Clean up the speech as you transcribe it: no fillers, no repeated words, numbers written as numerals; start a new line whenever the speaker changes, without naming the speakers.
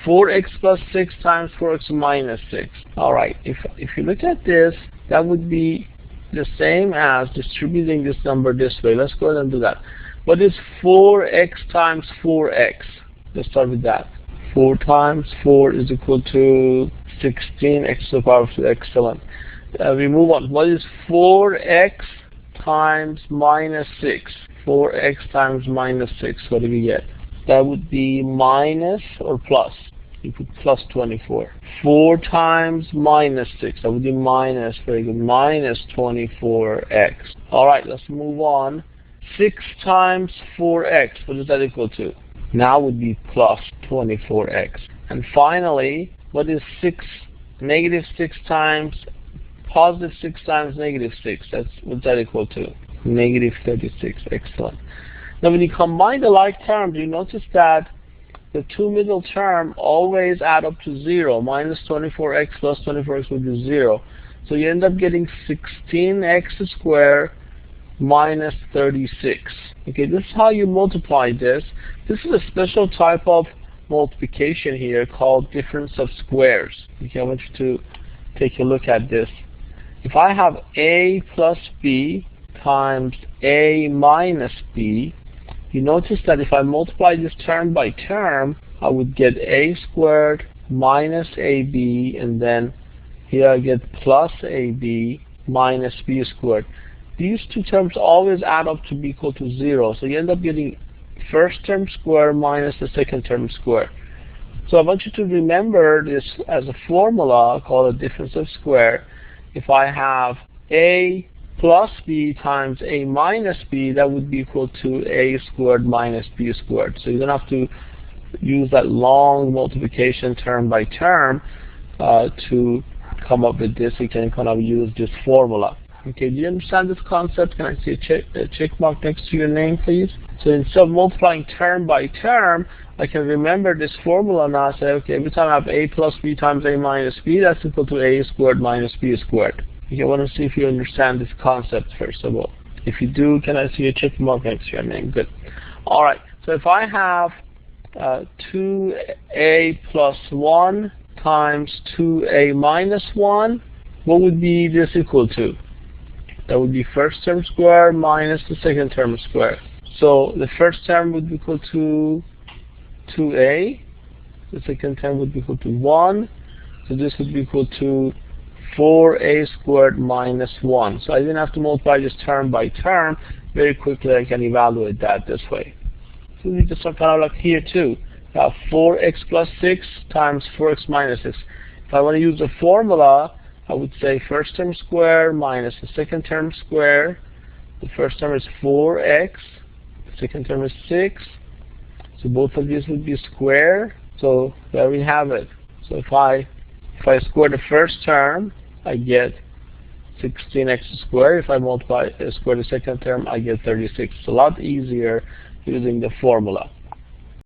4x plus 6 times 4x minus 6. Alright, if you look at this, that would be the same as distributing this number this way. Let's go ahead and do that. What is 4x times 4x? Let's start with that. 4 times 4 is equal to 16, x to the power of 2. Excellent. We move on. What is 4x times minus 6? 4x times minus 6. What do we get? That would be minus or plus. You put plus 24. 4 times minus 6. That would be minus. Very good. Minus 24x. Alright, let's move on. 6 times 4x. What is that equal to? Now would be plus 24x. And finally, what is 6? Negative 6 times positive 6 times negative 6. What's that equal to? Negative 36. Excellent. Now when you combine the like terms, you notice that the two middle term always add up to 0. Minus 24x plus 24x will be 0. So you end up getting 16x squared minus 36. Okay, this is how you multiply this. This is a special type of multiplication here called difference of squares. Okay, I want you to take a look at this. If I have a plus b times a minus b, you notice that if I multiply this term by term, I would get a squared minus ab, and then here I get plus ab minus b squared. These two terms always add up to be equal to 0. So you end up getting first term square minus the second term square. So I want you to remember this as a formula called a difference of square. If I have a plus b times a minus b, that would be equal to a squared minus b squared. So you don't have to use that long multiplication term by term to come up with this. You can kind of use this formula. Okay, do you understand this concept? Can I see a check mark next to your name, please? So instead of multiplying term by term, I can remember this formula now. Say, okay, every time I have a plus b times a minus b, that's equal to a squared minus b squared. Okay, I want to see if you understand this concept first of all. If you do, can I see a check mark next to your name? Good. All right. So if I have 2a plus 1 times 2a minus 1, what would be this equal to? That would be first term square minus the second term square. So the first term would be equal to 2a. The second term would be equal to 1. So this would be equal to 4a squared minus 1. So I didn't have to multiply this term by term. Very quickly I can evaluate that this way. So we just kind of like here too. 4x plus 6 times 4x minus 6. If I want to use the formula, I would say first term square minus the second term square. The first term is 4x. The second term is 6. So both of these would be square. So there we have it. So if I square the first term, I get 16x squared. If I square the second term, I get 36. It's a lot easier using the formula.